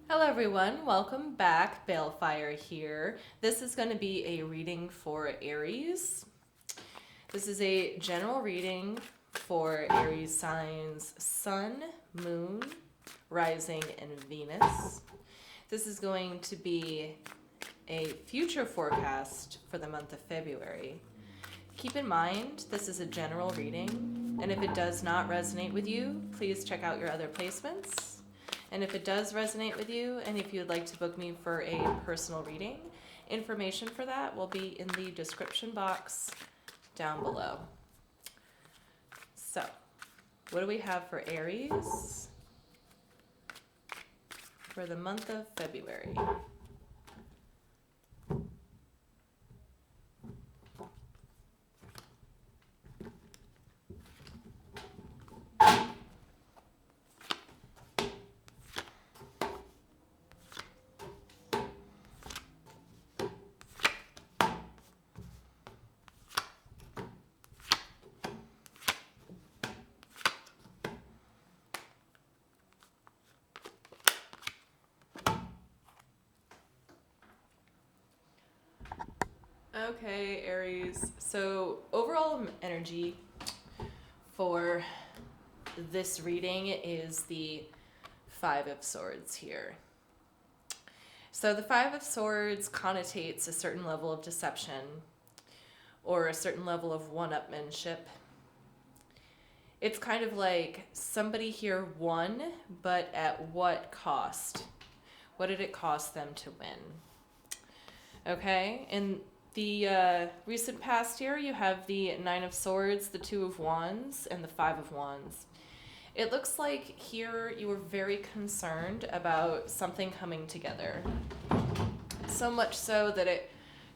Hello everyone, welcome back. Balefire here. This is going to be a reading for Aries. This is a general reading for Aries signs Sun, Moon, Rising, and Venus. This is going to be a future forecast for the month of February. Keep in mind, this is a general reading, and if it does not resonate with you, please check out your other placements. And if it does resonate with you, and if you would like to book me for a personal reading, information for that will be in the description box down below. So, what do we have for Aries for the month of February? Okay, Aries. So, overall energy for this reading is the Five of Swords here. So, the Five of Swords connotates a certain level of deception or a certain level of one-upmanship. It's kind of like somebody here won, but at what cost? What did it cost them to win? Okay, in the recent past here, you have the Nine of Swords, the Two of Wands, and the Five of Wands. It looks like here you were very concerned about something coming together. So much so that it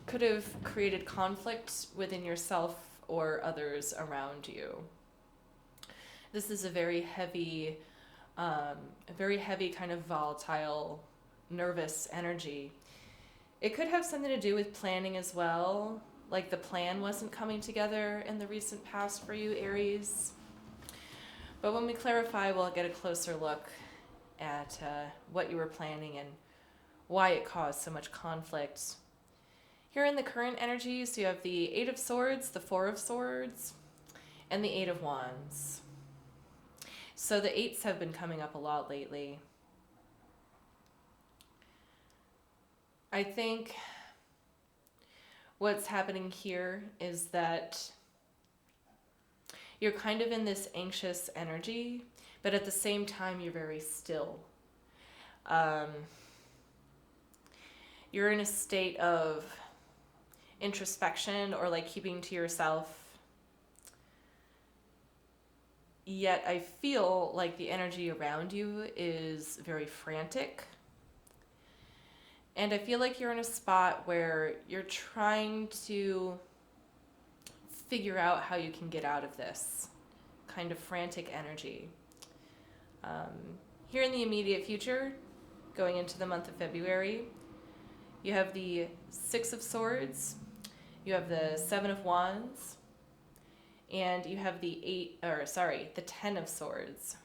could have created conflict within yourself or others around you. This is a very heavy kind of volatile, nervous energy. It could have something to do with planning as well, like the plan wasn't coming together in the recent past for you, Aries. But when we clarify, we'll get a closer look at what you were planning and why it caused so much conflict. Here in the current energies, you have the Eight of Swords, the Four of Swords, and the Eight of Wands. So the eights have been coming up a lot lately. I think what's happening here is that you're kind of in this anxious energy, but at the same time, you're very still. You're in a state of introspection or like keeping to yourself. Yet I feel like the energy around you is very frantic. And I feel like you're in a spot where you're trying to figure out how you can get out of this kind of frantic energy. Here in the immediate future, going into the month of February, you have the Six of Swords, you have the Seven of Wands, and you have the Ten of Swords.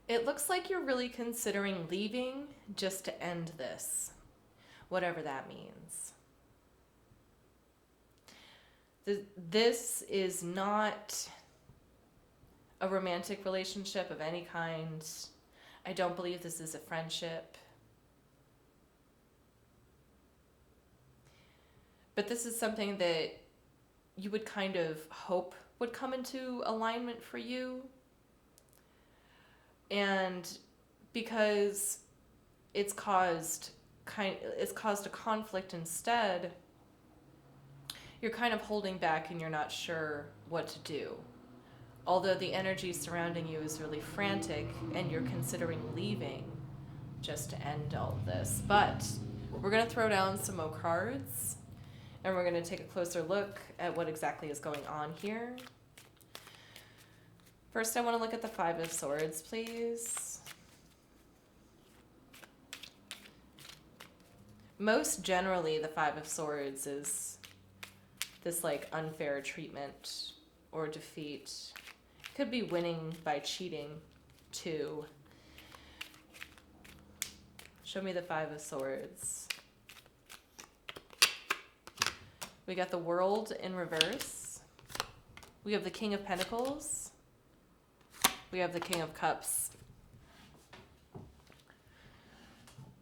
It looks like you're really considering leaving just to end this, whatever that means. This is not a romantic relationship of any kind. I don't believe this is a friendship. But this is something that you would kind of hope would come into alignment for you. And because it's caused a conflict instead, you're kind of holding back and you're not sure what to do. Although the energy surrounding you is really frantic and you're considering leaving just to end all of this. But we're going to throw down some more cards and we're going to take a closer look at what exactly is going on here. First, I want to look at the Five of Swords, please. Most generally, the Five of Swords is this like unfair treatment or defeat. Could be winning by cheating too. Show me the Five of Swords. We got the World in reverse. We have the King of Pentacles. We have the King of Cups.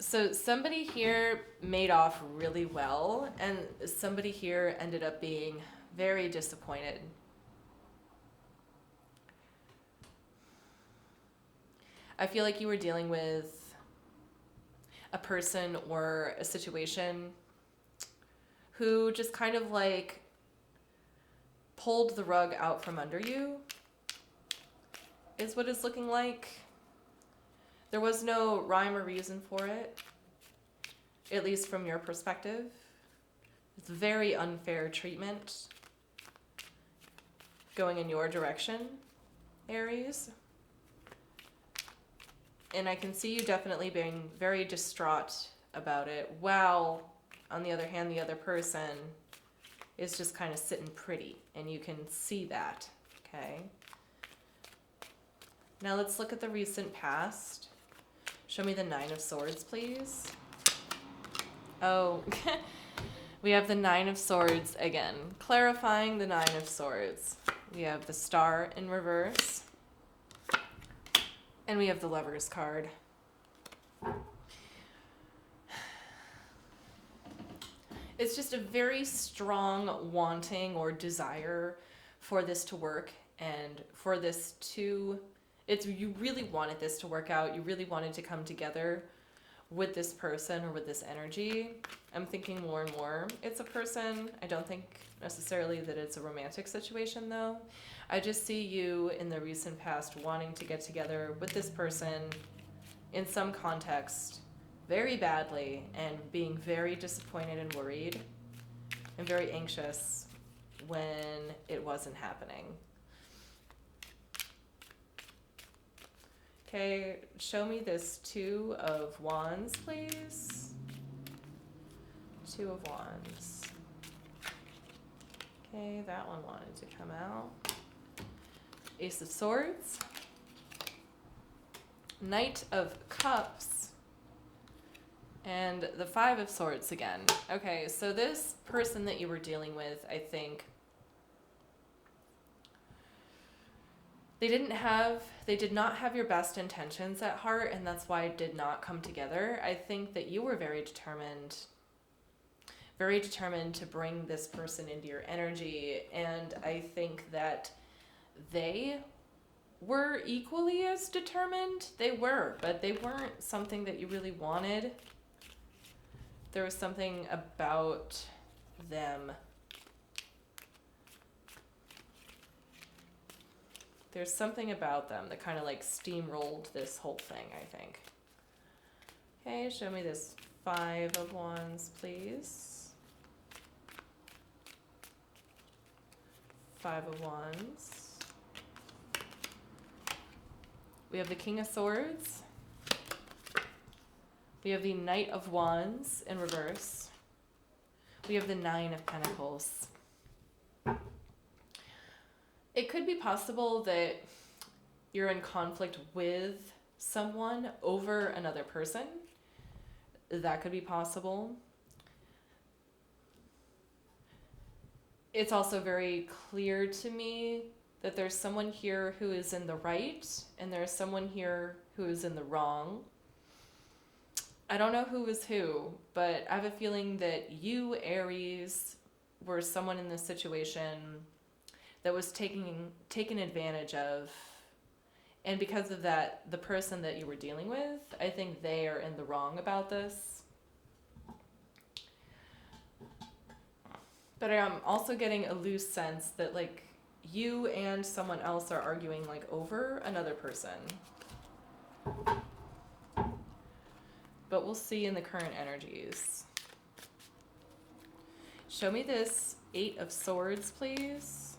So somebody here made off really well, and somebody here ended up being very disappointed. I feel like you were dealing with a person or a situation who just kind of like pulled the rug out from under you, is what it's looking like. There was no rhyme or reason for it, at least from your perspective. It's very unfair treatment going in your direction, Aries. And I can see you definitely being very distraught about it, while, on the other hand, the other person is just kind of sitting pretty, and you can see that, okay? Now let's look at the recent past. Show me the Nine of Swords, please. Oh, we have the Nine of Swords again. Clarifying the Nine of Swords. We have the Star in reverse. And we have the Lovers card. It's just a very strong wanting or desire for this to work, and for this to... you really wanted this to work out. You really wanted to come together with this person or with this energy. I'm thinking more and more it's a person. I don't think necessarily that it's a romantic situation, though. I just see you in the recent past wanting to get together with this person in some context very badly, and being very disappointed and worried and very anxious when it wasn't happening. Okay, show me this Two of Wands, please. Two of Wands. Okay, that one wanted to come out. Ace of Swords. Knight of Cups. And the Five of Swords again. Okay, so this person that you were dealing with, I think, they did not have your best intentions at heart, and that's why it did not come together. I think that you were very determined to bring this person into your energy, and I think that they were equally as determined. They were, but they weren't something that you really wanted. There was something about them. There's something about them that kind of like steamrolled this whole thing, I think. Okay, show me this Five of Wands, please. Five of Wands. We have the King of Swords. We have the Knight of Wands in reverse. We have the Nine of Pentacles. It could be possible that you're in conflict with someone over another person. That could be possible. It's also very clear to me that there's someone here who is in the right, and there's someone here who is in the wrong. I don't know who is who, but I have a feeling that you, Aries, were someone in this situation that was taken advantage of. And because of that, the person that you were dealing with, I think they are in the wrong about this. But I'm also getting a loose sense that like you and someone else are arguing like over another person. But we'll see in the current energies. Show me this Eight of Swords, please.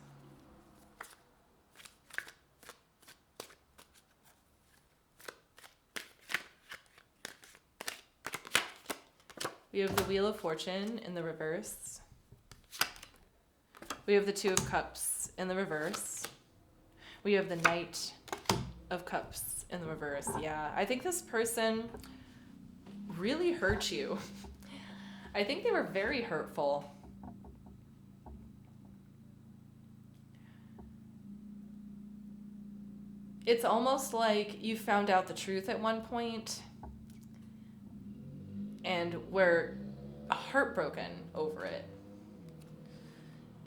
We have the Wheel of Fortune in the reverse. We have the Two of Cups in the reverse. We have the Knight of Cups in the reverse. Yeah, I think this person really hurt you. I think they were very hurtful. It's almost like you found out the truth at one point and were heartbroken over it.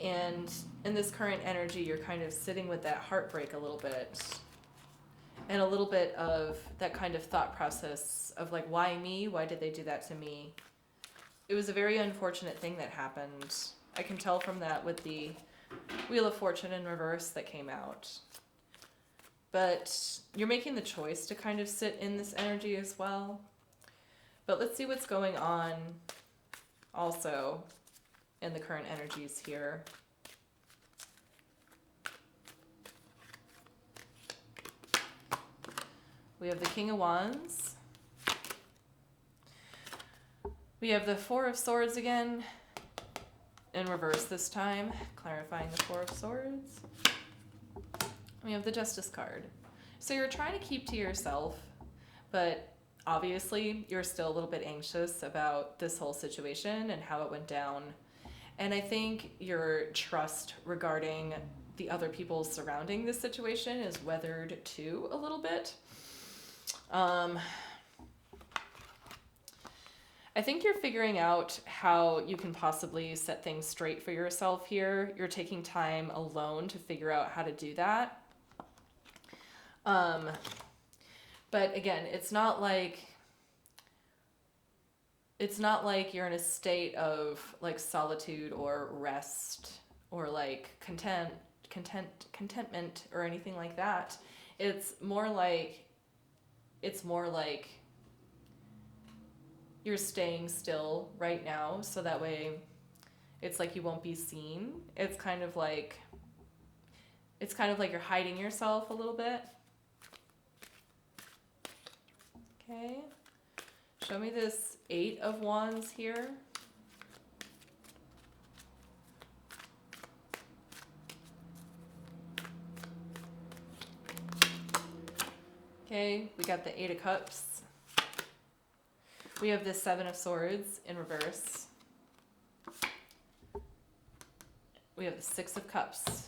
And in this current energy, you're kind of sitting with that heartbreak a little bit. And a little bit of that kind of thought process of like, why me? Why did they do that to me? It was a very unfortunate thing that happened. I can tell from that with the Wheel of Fortune in reverse that came out. But you're making the choice to kind of sit in this energy as well. But let's see what's going on also in the current energies here. We have the King of Wands. We have the Four of Swords again, in reverse this time, clarifying the Four of Swords. We have the Justice card. So you're trying to keep to yourself, but obviously you're still a little bit anxious about this whole situation and how it went down. And I think your trust regarding the other people surrounding this situation is weathered too a little bit. I think you're figuring out how you can possibly set things straight for yourself here. You're taking time alone to figure out how to do that. But again, it's not like you're in a state of like solitude or rest or like contentment or anything like that. It's more like you're staying still right now, so that way it's like you won't be seen. It's kind of like you're hiding yourself a little bit. Okay. Show me this Eight of Wands here. Okay, we got the Eight of Cups. We have the Seven of Swords in reverse. We have the Six of Cups.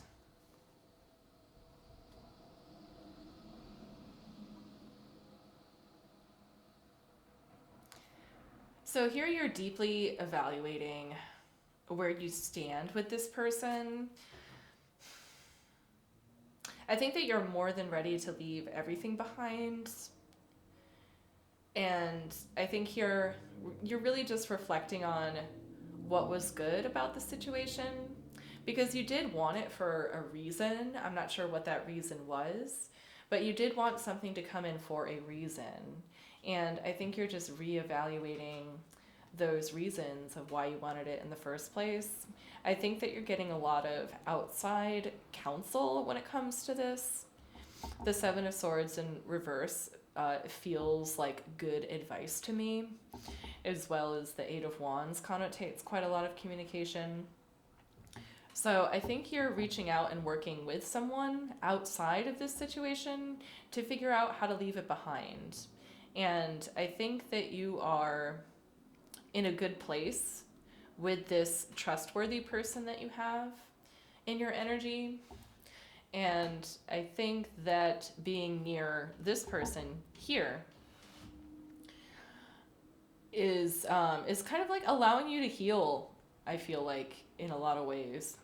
So here you're deeply evaluating where you stand with this person. I think that you're more than ready to leave everything behind. And I think you're really just reflecting on what was good about the situation, because you did want it for a reason. I'm not sure what that reason was, but you did want something to come in for a reason. And I think you're just reevaluating those reasons of why you wanted it in the first place. I think that you're getting a lot of outside counsel when it comes to this. The Seven of Swords in reverse feels like good advice to me, as well as the Eight of Wands connotates quite a lot of communication. So I think you're reaching out and working with someone outside of this situation to figure out how to leave it behind. And I think that you are in a good place with this trustworthy person that you have in your energy. And I think that being near this person here is kind of like allowing you to heal, I feel like, in a lot of ways.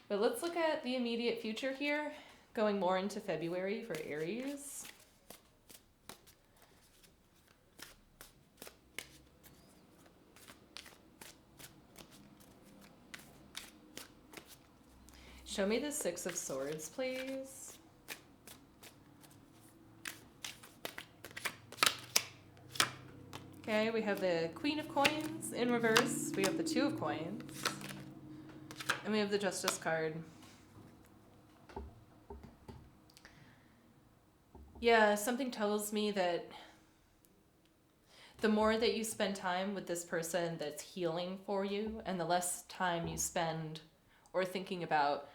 But let's look at the immediate future here, going more into February for Aries. Show me the Six of Swords, please. Okay, we have the Queen of Coins in reverse. We have the Two of Coins. And we have the Justice card. Yeah, something tells me that the more that you spend time with this person that's healing for you, and the less time you spend or thinking about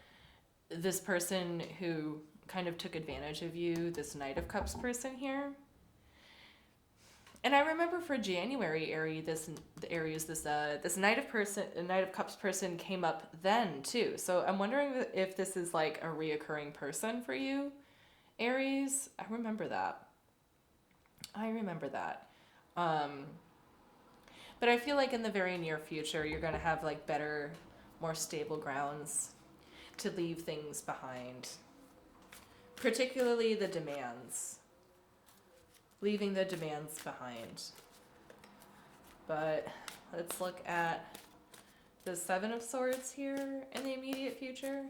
this person who kind of took advantage of you, this Knight of Cups person here, And I remember for January, Aries, this Knight of Cups person came up then too. So I'm wondering if this is like a reoccurring person for you, Aries. I remember that. Um, but I feel like in the very near future, you're gonna have like better, more stable grounds to leave things behind, particularly the demands. Leaving the demands behind. But let's look at the Seven of Swords here in the immediate future.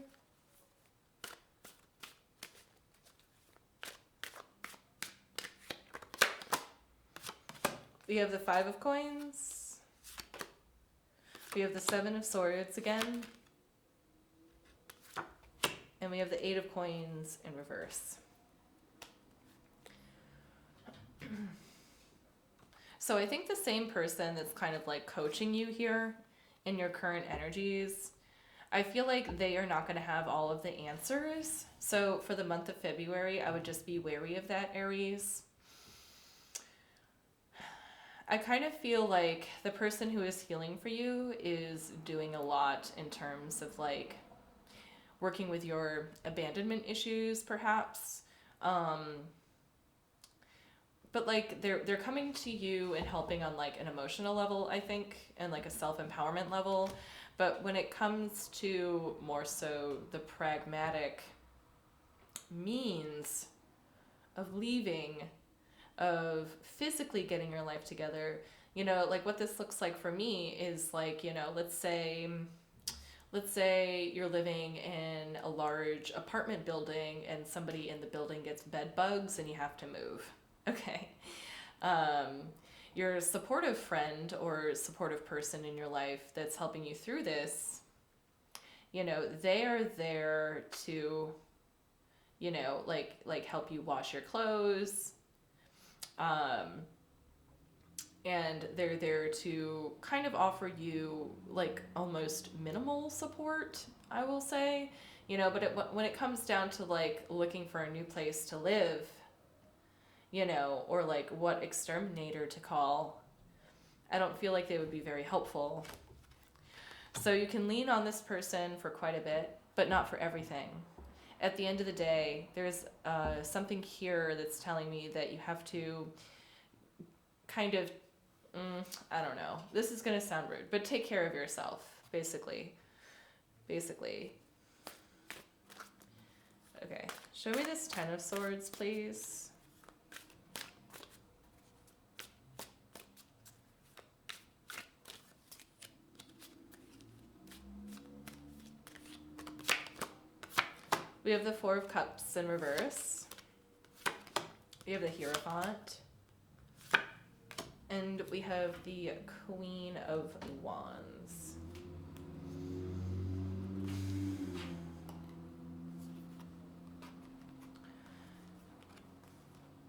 We have the Five of Coins. We have the Seven of Swords again. And we have the Eight of Coins in reverse. So I think the same person that's kind of like coaching you here in your current energies, I feel like they are not going to have all of the answers. So for the month of February, I would just be wary of that, Aries. I kind of feel like the person who is healing for you is doing a lot in terms of like working with your abandonment issues, perhaps. But like they're coming to you and helping on like an emotional level, I think, and like a self-empowerment level. But when it comes to more so the pragmatic means of leaving, of physically getting your life together, you know, like what this looks like for me is like, you know, let's say you're living in a large apartment building and somebody in the building gets bed bugs and you have to move. Okay. Your supportive friend or supportive person in your life that's helping you through this, you know, they are there to, you know, like help you wash your clothes. And they're there to kind of offer you like almost minimal support, I will say. You know, but when it comes down to like looking for a new place to live, you know, or like what exterminator to call, I don't feel like they would be very helpful. So you can lean on this person for quite a bit, but not for everything. At the end of the day, there's something here that's telling me that you have to kind of, I don't know, this is going to sound rude, but take care of yourself, basically. Okay, show me this Ten of Swords, please. We have the Four of Cups in reverse. We have the Hierophant. And we have the Queen of Wands.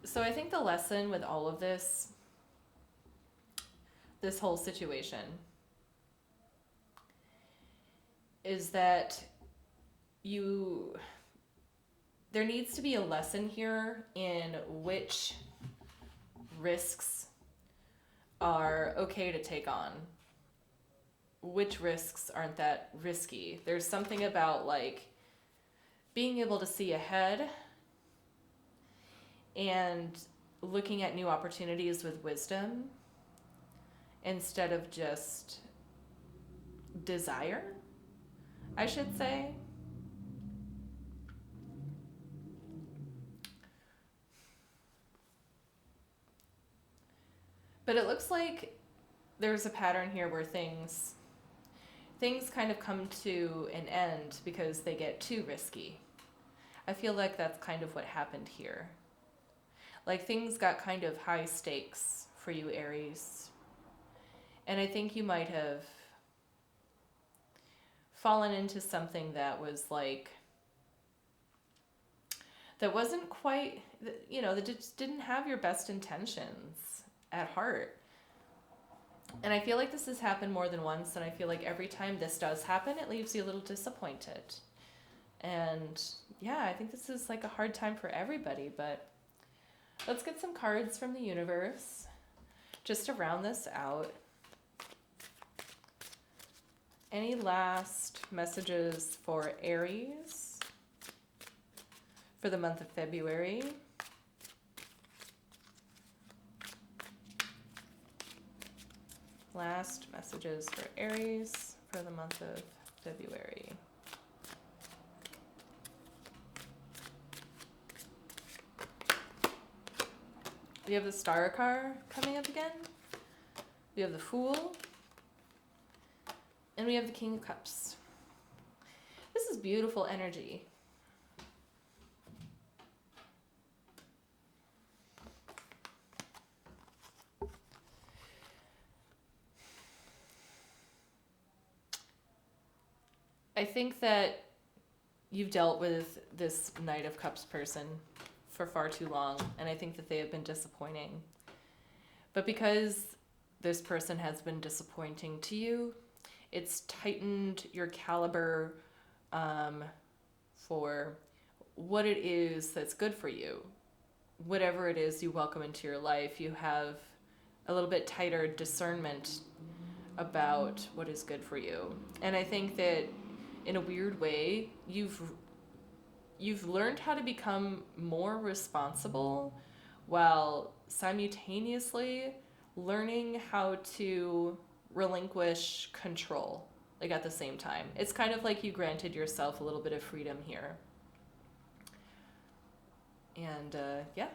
So I think the lesson with all of this whole situation, is that there needs to be a lesson here in which risks are okay to take on. Which risks aren't that risky? There's something about like being able to see ahead and looking at new opportunities with wisdom instead of just desire, I should say. But it looks like there's a pattern here where things kind of come to an end because they get too risky. I feel like that's kind of what happened here. Like things got kind of high stakes for you, Aries. And I think you might have fallen into something that was like, that wasn't quite, you know, that just didn't have your best intentions at heart. And I feel like this has happened more than once, and I feel like every time this does happen, it leaves you a little disappointed. And yeah, I think this is like a hard time for everybody, but let's get some cards from the universe. Just to round this out, any last messages for Aries for the month of February? Last messages for Aries for the month of February. We have the Star card coming up again. We have the Fool. And we have the King of Cups. This is beautiful energy. I think that you've dealt with this Knight of Cups person for far too long, and I think that they have been disappointing. But because this person has been disappointing to you, it's tightened your caliber for what it is that's good for you. Whatever it is you welcome into your life, you have a little bit tighter discernment about what is good for you. And I think that in a weird way, you've learned how to become more responsible while simultaneously learning how to relinquish control, like at the same time. It's kind of like you granted yourself a little bit of freedom here. And yeah,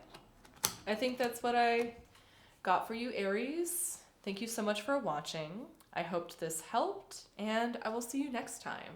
I think that's what I got for you, Aries. Thank you so much for watching. I hoped this helped, and I will see you next time.